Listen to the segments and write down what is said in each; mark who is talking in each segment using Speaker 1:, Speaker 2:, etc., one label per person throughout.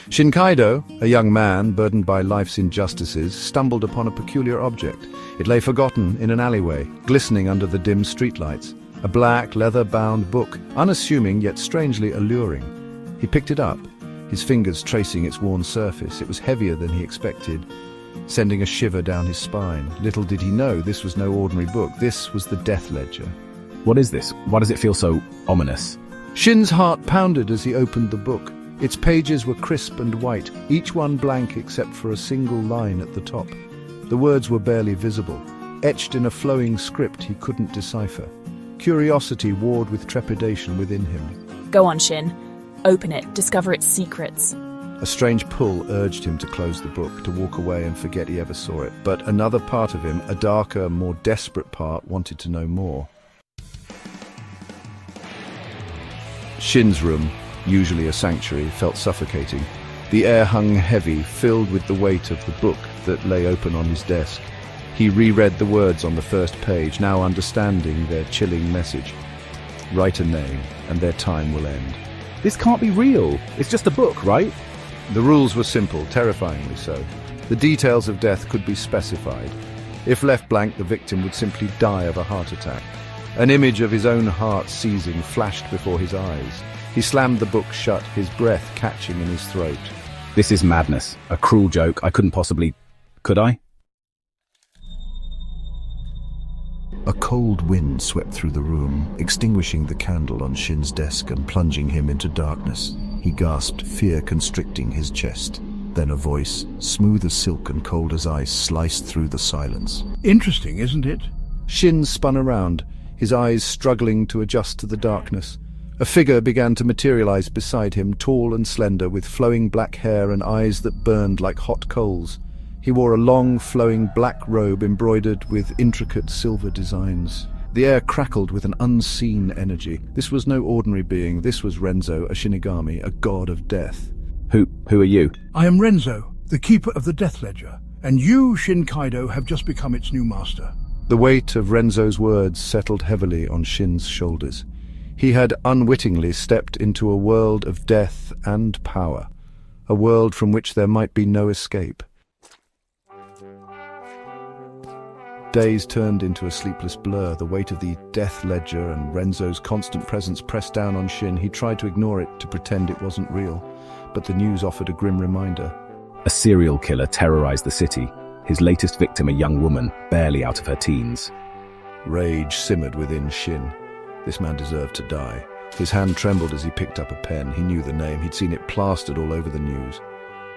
Speaker 1: Shin Kaido, a young man burdened by life's injustices, stumbled upon a peculiar object. It lay forgotten in an alleyway, glistening under the dim streetlights. A black, leather-bound book, unassuming yet strangely alluring. He picked it up, his fingers tracing its worn surface. It was heavier than he expected, sending a shiver down his spine. Little did he know this was no ordinary book. This was the Death Ledger.
Speaker 2: What is this? Why does it feel so ominous?
Speaker 1: Shin's heart pounded as he opened the book. Its pages were crisp and white, each one blank except for a single line at the top. The words were barely visible, etched in a flowing script he couldn't decipher. Curiosity warred with trepidation within him.
Speaker 3: Go on, Shin. Open it, discover its secrets.
Speaker 1: A strange pull urged him to close the book, to walk away and forget he ever saw it. But another part of him, a darker, more desperate part, wanted to know more. Shin's room, usually a sanctuary, felt suffocating. The air hung heavy, filled with the weight of the book that lay open on his desk. He reread the words on the first page, now understanding their chilling message. Write a name, and their time will end.
Speaker 2: This can't be real. It's just a book, right?
Speaker 1: The rules were simple, terrifyingly so. The details of death could be specified. If left blank, the victim would simply die of a heart attack. An image of his own heart seizing flashed before his eyes. He slammed the book shut, his breath catching in his throat.
Speaker 2: This is madness. A cruel joke. I couldn't possibly... Could I?
Speaker 1: A cold wind swept through the room, extinguishing the candle on Shin's desk and plunging him into darkness. He gasped, fear constricting his chest. Then a voice, smooth as silk and cold as ice, sliced through the silence.
Speaker 4: Interesting, isn't it?
Speaker 1: Shin spun around, his eyes struggling to adjust to the darkness. A figure began to materialize beside him, tall and slender, with flowing black hair and eyes that burned like hot coals. He wore a long, flowing black robe embroidered with intricate silver designs. The air crackled with an unseen energy. This was no ordinary being. This was Renzo, a Shinigami, a god of death.
Speaker 2: Who are you?
Speaker 4: I am Renzo, the keeper of the Death Ledger, and you, Shin Kaido, have just become its new master.
Speaker 1: The weight of Renzo's words settled heavily on Shin's shoulders. He had unwittingly stepped into a world of death and power, a world from which there might be no escape. Days turned into a sleepless blur. The weight of the Death Ledger and Renzo's constant presence pressed down on Shin. He tried to ignore it, to pretend it wasn't real, but the news offered a grim reminder.
Speaker 2: A serial killer terrorized the city. His latest victim, a young woman, barely out of her teens.
Speaker 1: Rage simmered within Shin. This man deserved to die. His hand trembled as he picked up a pen. He knew the name. He'd seen it plastered all over the news.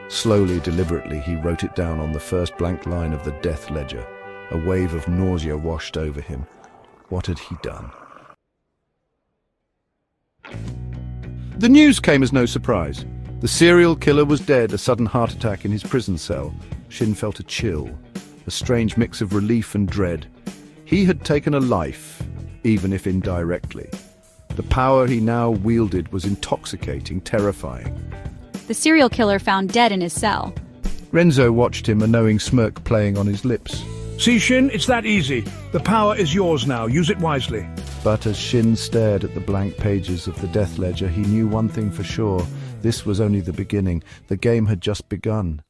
Speaker 1: Slowly, deliberately, he wrote it down on the first blank line of the Death Ledger. A wave of nausea washed over him. What had he done? The news came as no surprise. The serial killer was dead, a sudden heart attack in his prison cell. Shin felt a chill, a strange mix of relief and dread. He had taken a life, even if indirectly. The power he now wielded was intoxicating, terrifying.
Speaker 5: The serial killer found dead in his cell.
Speaker 1: Renzo watched him, a knowing smirk playing on his lips.
Speaker 4: See, Shin, it's that easy. The power is yours now. Use it wisely.
Speaker 1: But as Shin stared at the blank pages of the Death Ledger, he knew one thing for sure. This was only the beginning. The game had just begun.